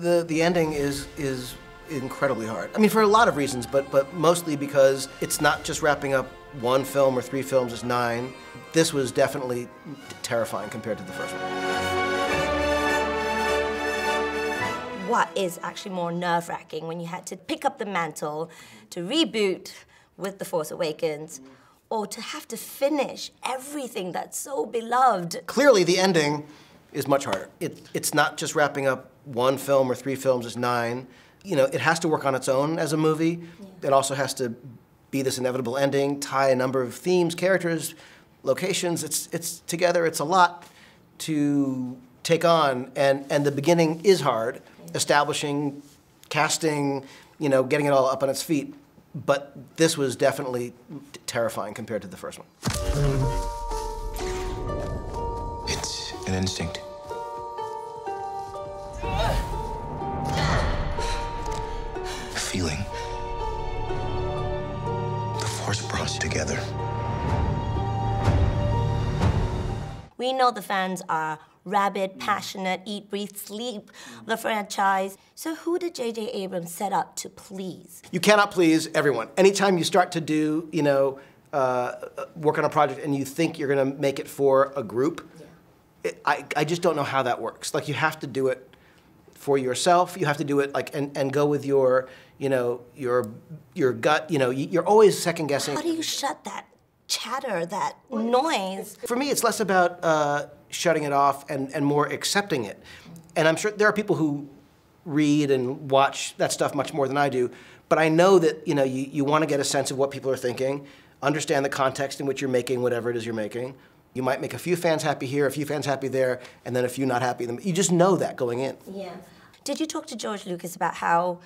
The ending is incredibly hard. I mean, for a lot of reasons, but mostly because it's not just wrapping up one film or 3 films, it's 9. This was definitely terrifying compared to the first one. What is actually more nerve-wracking when you had to pick up the mantle to reboot with The Force Awakens, or to have to finish everything that's so beloved? Clearly, the ending is much harder. It's not just wrapping up one film or 3 films, it's 9. You know, it has to work on its own as a movie. Yeah. It also has to be this inevitable ending, tie a number of themes, characters, locations. It's together, it's a lot to take on, and the beginning is hard, establishing, casting, you know, getting it all up on its feet. But this was definitely terrifying compared to the first one. It's an instinct. A feeling. The Force brought us together. We know the fans are rabid, passionate, eat, breathe, sleep the franchise. So who did JJ Abrams set up to please? You cannot please everyone. Anytime you start to do, you know, work on a project and you think you're going to make it for a group, I just don't know how that works. Like, you have to do it for yourself. You have to do it like and go with your, you know, your gut. You know, you're always second guessing. How do you shut that chatter, that noise? For me, it's less about shutting it off and more accepting it. And I'm sure there are people who read and watch that stuff much more than I do, but I know that, you know, you want to get a sense of what people are thinking, understand the context in which you're making whatever it is you're making. You might make a few fans happy here, a few fans happy there, and then a few not happy. You just know that going in. Yeah. Did you talk to George Lucas about how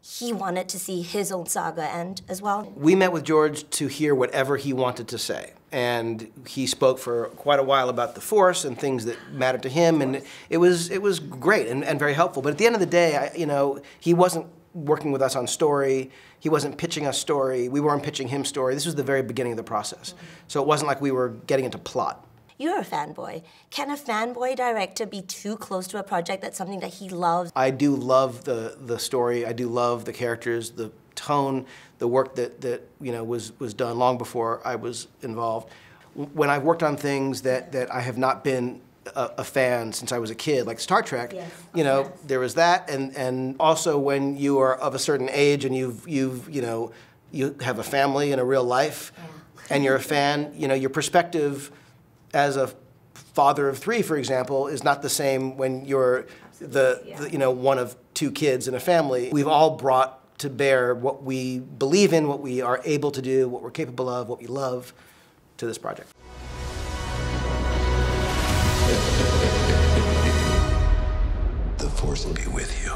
he wanted to see his own saga end as well? We met with George to hear whatever he wanted to say. And he spoke for quite a while about the Force and things that mattered to him, and it was great and very helpful. But at the end of the day, you know, he wasn't working with us on story. He wasn't pitching us story. We weren't pitching him story. This was the very beginning of the process. So it wasn't like we were getting into plot. You're a fanboy. Can a fanboy director be too close to a project that's something that he loves? I do love the story. I do love the characters, the tone, the work that you know was done long before I was involved. When I've worked on things that I have not been a fan since I was a kid, like Star Trek, yes. You know, there was that, and also when you are of a certain age and you know, you have a family and a real life, and you're a fan, you know, your perspective as a father of 3, for example, is not the same when you're the you know, one of 2 kids in a family. We've all brought to bear what we believe in, what we are able to do, what we're capable of, what we love to this project. The Force will be with you.